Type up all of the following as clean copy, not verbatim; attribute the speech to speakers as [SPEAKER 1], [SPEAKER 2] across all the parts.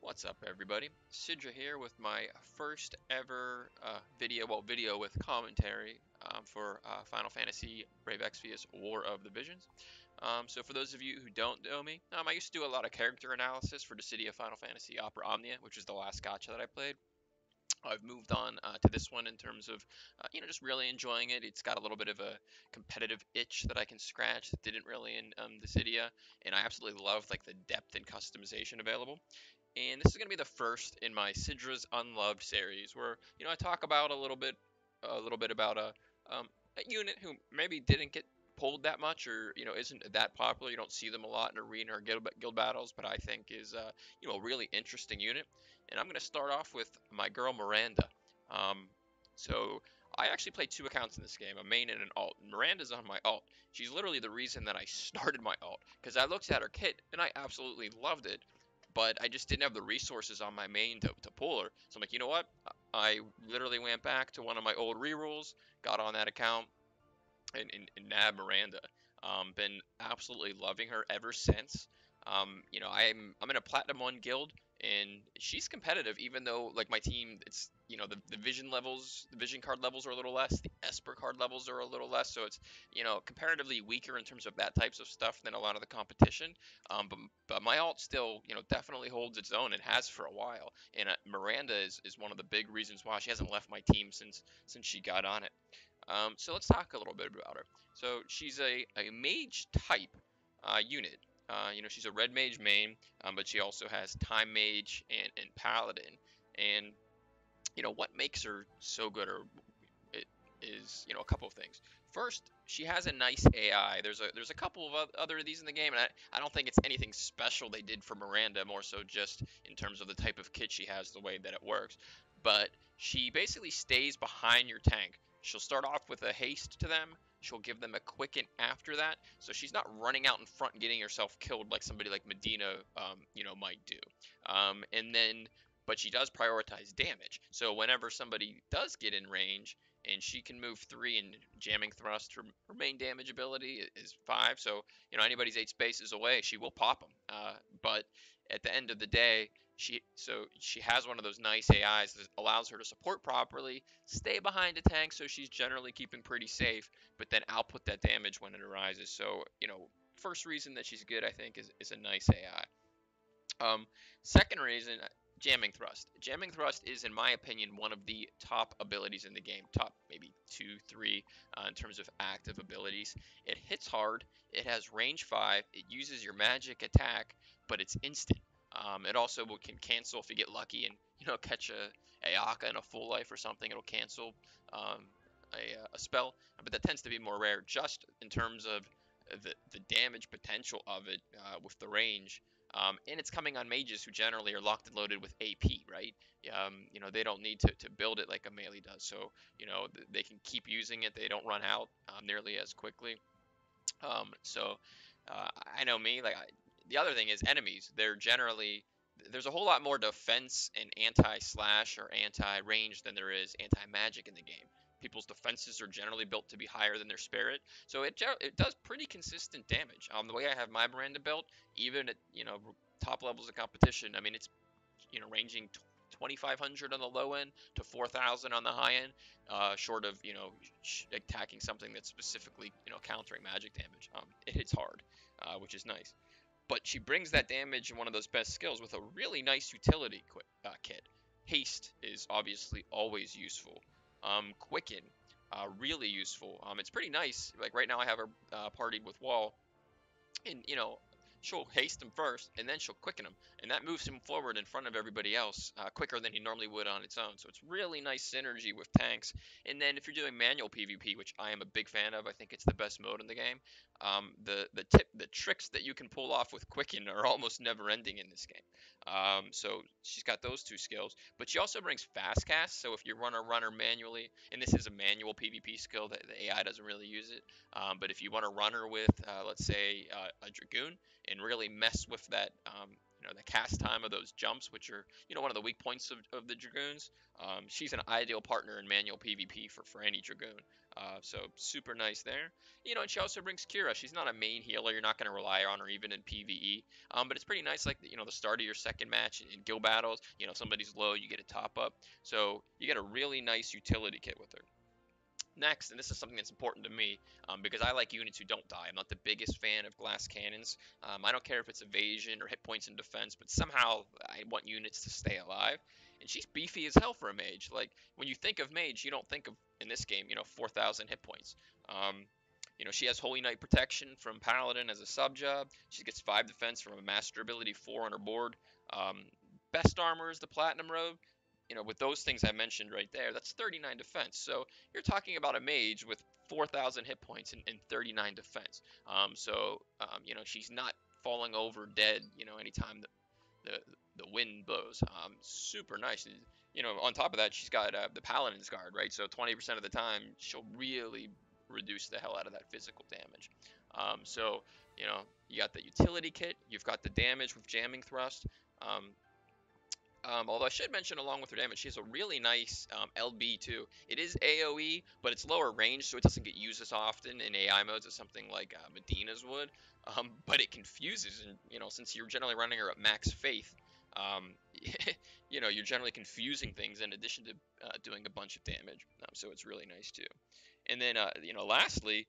[SPEAKER 1] What's up, everybody? Sidra here with my first ever video with commentary for Final Fantasy Brave Exvius War of the Visions. So for those of you who don't know me, I used to do a lot of character analysis for the City of Final Fantasy Opera Omnia, which is the last gacha that I played. I've moved on to this one in terms of, just really enjoying it. It's got a little bit of a competitive itch that I can scratch that didn't really in the Cydia, and I absolutely love like the depth and customization available. And this is going to be the first in my Sidra's Unloved series, where I talk about a little bit about a unit who maybe didn't get pulled that much, or isn't that popular. You don't see them a lot in arena or guild battles, but I think is a really interesting unit. And I'm going to start off with my girl Miranda. Um, so I actually play two accounts in this game, a main and an alt. Miranda's on my alt. She's literally the reason that I started my alt, because I looked at her kit and I absolutely loved it, but I just didn't have the resources on my main to pull her. So I'm like, you know what? I literally went back to one of my old rerolls, got on that account, and nabbed Miranda. Been absolutely loving her ever since. I'm in a Platinum 1 guild, and she's competitive, even though like my team, it's the vision levels, the vision card levels are a little less, the Esper card levels are a little less, so it's comparatively weaker in terms of that types of stuff than a lot of the competition. But my alt still definitely holds its own and has for a while, and Miranda is one of the big reasons why she hasn't left my team since she got on it. So let's talk a little bit about her. So she's a mage type unit. She's a red mage main, but she also has time mage and paladin. And what makes her so good, or it is a couple of things. First, she has a nice AI. There's a couple of other of these in the game, and I don't think it's anything special they did for Miranda. More so just in terms of the type of kit she has, the way that it works. But she basically stays behind your tank. She'll start off with a haste to them. She'll give them a quicken after that, so she's not running out in front and getting herself killed like somebody like Medina, might do. And then, but she does prioritize damage. So whenever somebody does get in range, and she can move 3 and jamming thrust, her main damage ability is 5. So anybody's 8 spaces away, she will pop them. But at the end of the day, she has one of those nice AIs that allows her to support properly, stay behind a tank, so she's generally keeping pretty safe, but then output that damage when it arises. So first reason that she's good, I think, is a nice AI. Second reason, jamming thrust. Jamming thrust is, in my opinion, one of the top abilities in the game. Top maybe 2, 3 in terms of active abilities. It hits hard. It has range 5. It uses your magic attack, but it's instant. It also can cancel if you get lucky and catch a Ayaka in a full life or something. It'll cancel a spell, but that tends to be more rare. Just in terms of the damage potential of it with the range. And it's coming on mages who generally are locked and loaded with AP, right? They don't need to build it like a melee does. So, they can keep using it. They don't run out nearly as quickly. I know me, the other thing is enemies. There's a whole lot more defense and anti-slash or anti-range than there is anti-magic in the game. People's defenses are generally built to be higher than their spirit, so it does pretty consistent damage. The way I have my Miranda built, even at top levels of competition, I mean it's ranging 2,500 on the low end to 4,000 on the high end, short of attacking something that's specifically countering magic damage. It hits hard, which is nice. But she brings that damage in one of those best skills with a really nice utility kit. Haste is obviously always useful. Quicken, really useful. It's pretty nice. Like right now, I have her partied with Wall, and she'll haste him first, and then she'll quicken him, and that moves him forward in front of everybody else quicker than he normally would on its own. So it's really nice synergy with tanks. And then if you're doing manual PvP, which I am a big fan of, I think it's the best mode in the game. The tricks that you can pull off with quicken are almost never ending in this game. So she's got those two skills, but she also brings fast cast. So if you run a runner manually, and this is a manual PvP skill that the AI doesn't really use it, but if you want to run her with, let's say, a Dragoon, and really mess with that the cast time of those jumps, which are one of the weak points of the Dragoons. She's an ideal partner in manual PvP for any Dragoon. So super nice there. And she also brings Kira. She's not a main healer. You're not going to rely on her even in PvE. But it's pretty nice, like the start of your second match in guild battles. Somebody's low, you get a top up. So you get a really nice utility kit with her. Next, and this is something that's important to me, because I like units who don't die. I'm not the biggest fan of glass cannons. I don't care if it's evasion or hit points in defense, but somehow I want units to stay alive. And she's beefy as hell for a mage. Like, when you think of mage, you don't think of, in this game, 4,000 hit points. She has Holy Knight protection from Paladin as a sub job. She gets 5 defense from a master ability, 4 on her board. Best armor is the Platinum Robe. With those things I mentioned right there, that's 39 defense. So you're talking about a mage with 4,000 hit points and 39 defense. She's not falling over dead, anytime the wind blows. Super nice. On top of that, she's got the Paladin's Guard, right? So 20% of the time, she'll really reduce the hell out of that physical damage. You got the utility kit. You've got the damage with Jamming Thrust. Although I should mention, along with her damage, she has a really nice LB too. It is AoE, but it's lower range, so it doesn't get used as often in AI modes as something like Medina's would. But it confuses, and since you're generally running her at max faith, you're generally confusing things in addition to doing a bunch of damage. So it's really nice too. And then, lastly,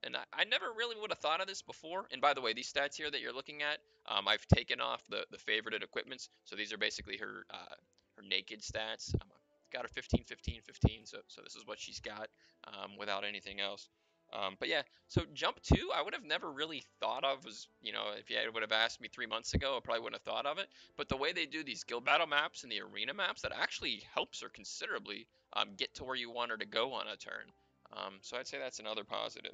[SPEAKER 1] and I never really would have thought of this before. And by the way, these stats here that you're looking at, I've taken off the favorited equipments. So these are basically her naked stats. Got her 15, 15, 15. So this is what she's got without anything else. But yeah, so jump 2, I would have never really thought of as, if you would have asked me 3 months ago, I probably wouldn't have thought of it. But the way they do these guild battle maps and the arena maps, that actually helps her considerably get to where you want her to go on a turn. So I'd say that's another positive.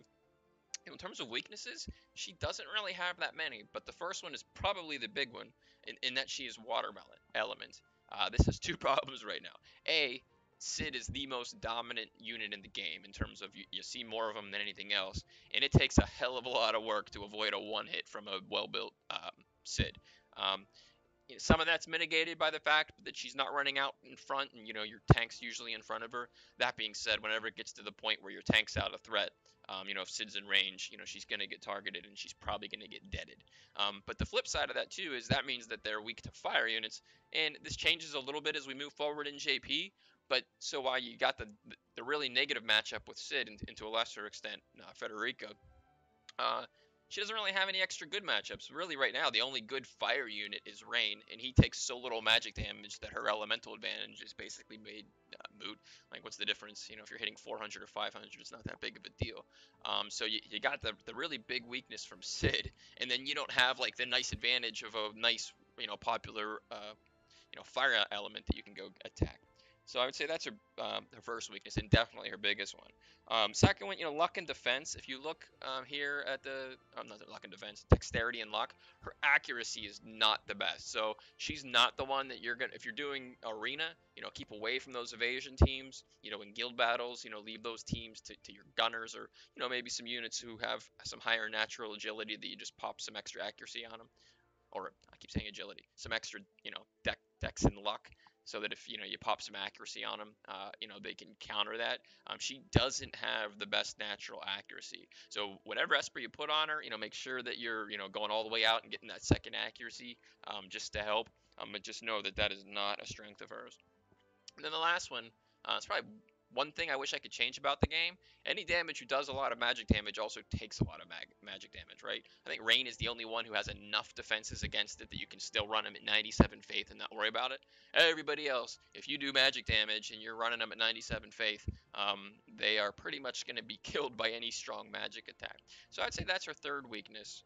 [SPEAKER 1] In terms of weaknesses, she doesn't really have that many, but the first one is probably the big one, in that she is watermelon element. This has 2 problems right now. A, Sid is the most dominant unit in the game in terms of you see more of them than anything else, and it takes a hell of a lot of work to avoid a one hit from a well-built Sid. Some of that's mitigated by the fact that she's not running out in front, and your tank's usually in front of her. That being said, whenever it gets to the point where your tank's out of threat, if Sid's in range, she's going to get targeted and she's probably going to get deaded. But the flip side of that too is that means that they're weak to fire units, and this changes a little bit as we move forward in JP. But so while you got the really negative matchup with Sid, and to a lesser extent Federica, she doesn't really have any extra good matchups. Really, right now, the only good fire unit is Rain, and he takes so little magic damage that her elemental advantage is basically made moot. Like, what's the difference? If you're hitting 400 or 500, it's not that big of a deal. So you got the really big weakness from Sid, and then you don't have, like, the nice advantage of a nice, popular, fire element that you can go attack. So I would say that's her first weakness, and definitely her biggest one. Second one, luck and defense. If you look here at not luck and defense, dexterity and luck, her accuracy is not the best. So she's not the one that if you're doing arena, keep away from those evasion teams. In guild battles, leave those teams to your gunners, or maybe some units who have some higher natural agility that you just pop some extra accuracy on them. Or I keep saying agility, some extra, dex and luck, so that if you pop some accuracy on them, they can counter that. She doesn't have the best natural accuracy, so whatever Esper you put on her, make sure that you're going all the way out and getting that second accuracy, just to help. But just know that is not a strength of hers. And then the last one, it's probably one thing I wish I could change about the game. Any damage who does a lot of magic damage also takes a lot of magic damage, right? I think Rain is the only one who has enough defenses against it that you can still run him at 97 faith and not worry about it. Everybody else, if you do magic damage and you're running them at 97 faith, they are pretty much going to be killed by any strong magic attack. So I'd say that's her third weakness.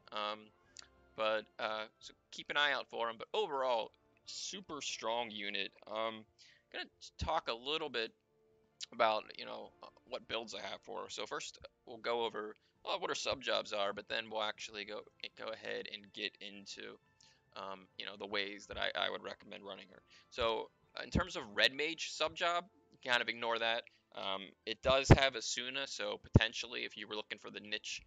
[SPEAKER 1] So keep an eye out for them. But overall, super strong unit. Going to talk a little bit about what builds I have for her. So first we'll go over what her sub jobs are, but then we'll actually go ahead and get into the ways that I would recommend running her. So in terms of red mage sub job, kind of ignore that. It does have Asuna, so potentially if you were looking for the niche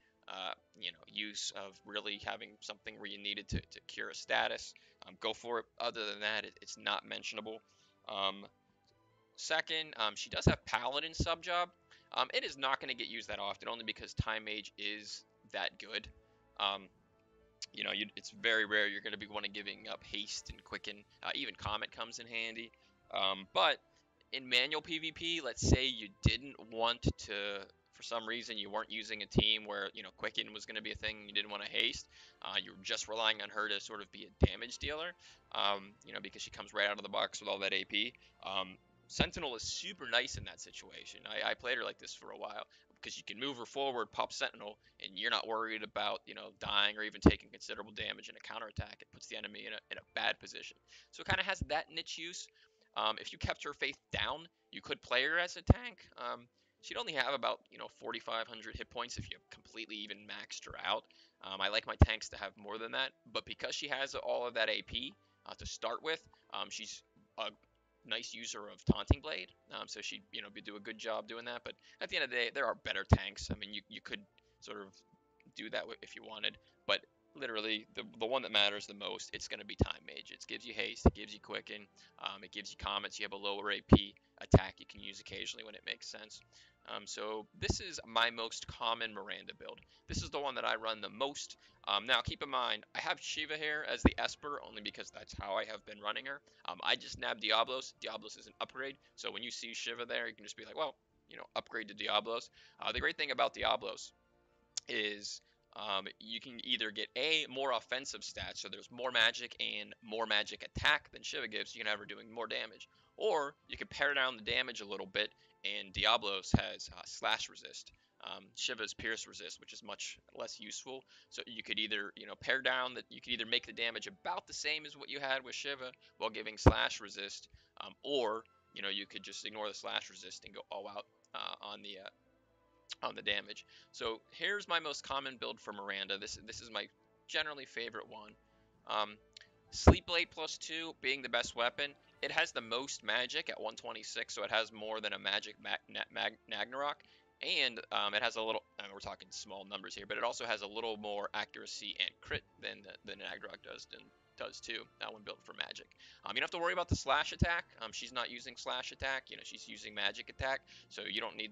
[SPEAKER 1] use of really having something where you needed to cure a status. Go for it. Other than that, it's not mentionable. Um, Second, she does have Paladin sub job. It is not going to get used that often, only because Time Mage is that good. Um, it's very rare you're going to be one of giving up haste and quicken. Even Comet comes in handy. But in manual PvP, let's say you didn't want to, for some reason, you weren't using a team where quicken was going to be a thing. You didn't want to haste. You were just relying on her to sort of be a damage dealer. Because she comes right out of the box with all that AP. Sentinel is super nice in that situation. I played her like this for a while because you can move her forward, pop Sentinel, and you're not worried about dying or even taking considerable damage in a counterattack. It puts the enemy in a bad position. So it kind of has that niche use. If you kept her faith down, you could play her as a tank. She'd only have about 4,500 hit points if you completely even maxed her out. I like my tanks to have more than that, but because she has all of that AP to start with, she's a nice user of Taunting Blade, so she'd do a good job doing that. But at the end of the day, there are better tanks. I mean, you could sort of do that if you wanted, but literally the one that matters the most, it's going to be Time Mage. It gives you haste, it gives you quicken, it gives you comets. You have a lower AP attack you can use occasionally when it makes sense. So this is my most common Miranda build. This is the one that I run the most. Now keep in mind, I have Shiva here as the Esper only because that's how I have been running her. I just nabbed Diablos. Diablos is an upgrade, so when you see Shiva there, you can just be like, well, upgrade to Diablos. The great thing about Diablos is you can either get more offensive stats, so there's more magic and more magic attack than Shiva gives, so you can have her doing more damage, or you can pare down the damage a little bit, and Diablos has slash resist. Shiva's pierce resist, which is much less useful. So you could either pare down that, you could either make the damage about the same as what you had with Shiva while giving slash resist, or you could just ignore the slash resist and go all out on the damage. So here's my most common build for Miranda. This is my generally favorite one. Sleep Blade +2 being the best weapon. It has the most magic at 126, so it has more than a magic Nagnarok. And it has a little, we're talking small numbers here, but it also has a little more accuracy and crit than the Nagnarok does too. That one built for magic. You don't have to worry about the slash attack. She's not using slash attack. She's using magic attack. So you don't need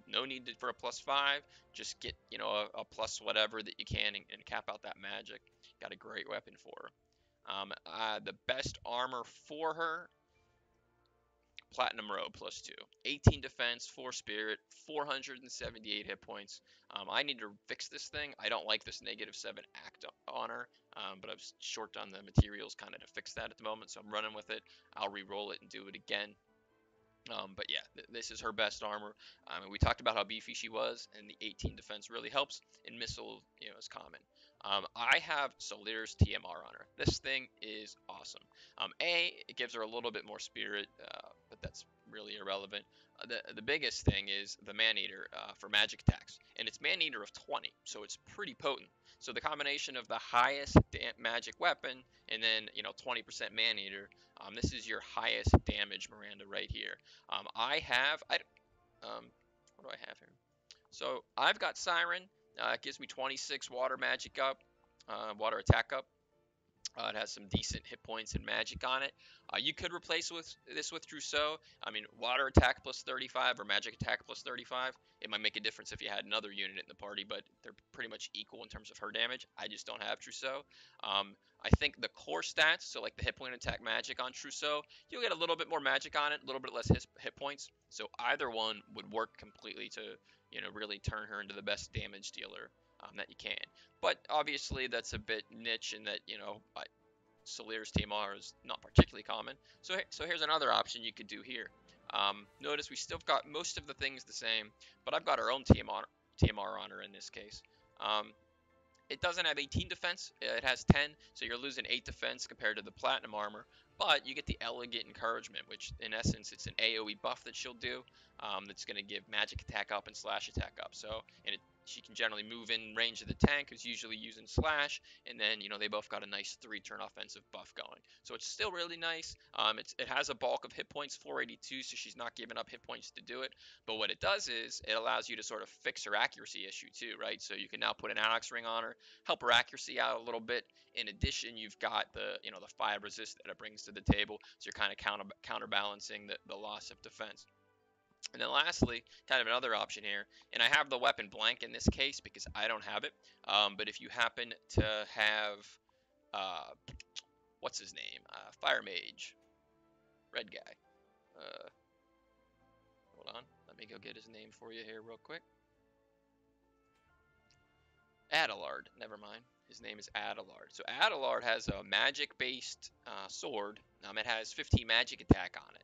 [SPEAKER 1] for a +5. Just get a plus whatever that you can and cap out that magic. Got a great weapon for her. The best armor for her, Platinum Robe +2, 18 defense, 4 spirit, 478 hit points. I need to fix this thing. I don't like this -7 act on her, but I've short on the materials kind of to fix that at the moment, so I'm running with it. I'll re-roll it and do it again. But yeah, this is her best armor. We talked about how beefy she was, and the 18 defense really helps. And missile, is common. I have Solir's TMR on her. This thing is awesome. It gives her a little bit more spirit, but that's really irrelevant. The biggest thing is the Man-Eater for magic attacks, and it's Man-Eater of 20, so it's pretty potent. So the combination of the highest magic weapon and then 20% Man-Eater, this is your highest damage Miranda right here. What do I have here? So I've got Siren. It gives me 26 water magic up, water attack up. It has some decent hit points and magic on it. You could replace this with Trousseau. I mean, water attack +35 or magic attack +35. It might make a difference if you had another unit in the party, but they're pretty much equal in terms of her damage. I just don't have Trousseau. I think the core stats, so like the hit point attack magic on Trousseau, you'll get a little bit more magic on it, a little bit less hit points. So either one would work completely to really turn her into the best damage dealer that you can. But obviously that's a bit niche in that Solir's TMR is not particularly common. So here's another option you could do here. Notice we still got most of the things the same, but I've got our own TMR on her in this case. It doesn't have 18 defense, it has 10, so you're losing 8 defense compared to the platinum armor, but you get the elegant encouragement, which in essence it's an AoE buff that she'll do, that's going to give magic attack up and slash attack up. So, and she can generally move in range of the tank, who's usually using slash, and then they both got a nice 3-turn offensive buff going. So it's still really nice. It has a bulk of hit points, 482, so she's not giving up hit points to do it. But what it does is it allows you to sort of fix her accuracy issue too, right? So you can now put an Alex ring on her, help her accuracy out a little bit. In addition, you've got the 5 resist that it brings to the table, so you're kind of counterbalancing the loss of defense. And then lastly, kind of another option here, and I have the weapon blank in this case because I don't have it. But if you happen to have, what's his name? Fire Mage, red guy. Hold on, let me go get his name for you here real quick. Adelard, never mind. His name is Adelard. So Adelard has a magic-based sword. It has 15 magic attack on it.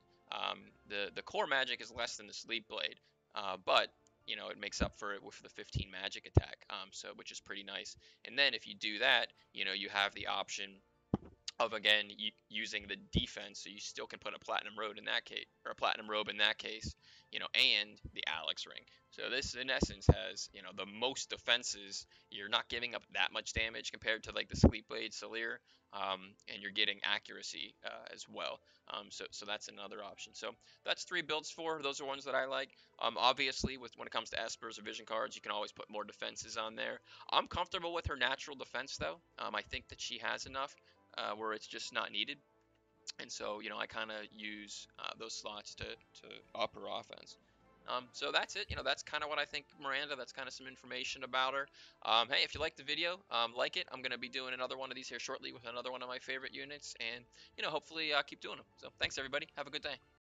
[SPEAKER 1] The core magic is less than the sleep blade, but it makes up for it with the 15 magic attack, which is pretty nice. And then if you do that, you have the option of again using the defense, so you still can put a platinum robe in that case, or a platinum robe in that case, and the Alex ring. So this in essence has the most defenses. You're not giving up that much damage compared to like the Sleep Blade Salir, and you're getting accuracy as well. So that's another option. So that's 3 builds for. Those are ones that I like. Obviously, when it comes to Espers or Vision cards, you can always put more defenses on there. I'm comfortable with her natural defense though. I think that she has enough where it's just not needed. And so, I kind of use those slots to up her offense. So that's it. That's kind of what I think Miranda. That's kind of some information about her. Hey, if you liked the video, like it. I'm going to be doing another one of these here shortly with another one of my favorite units. And, hopefully keep doing them. So thanks, everybody. Have a good day.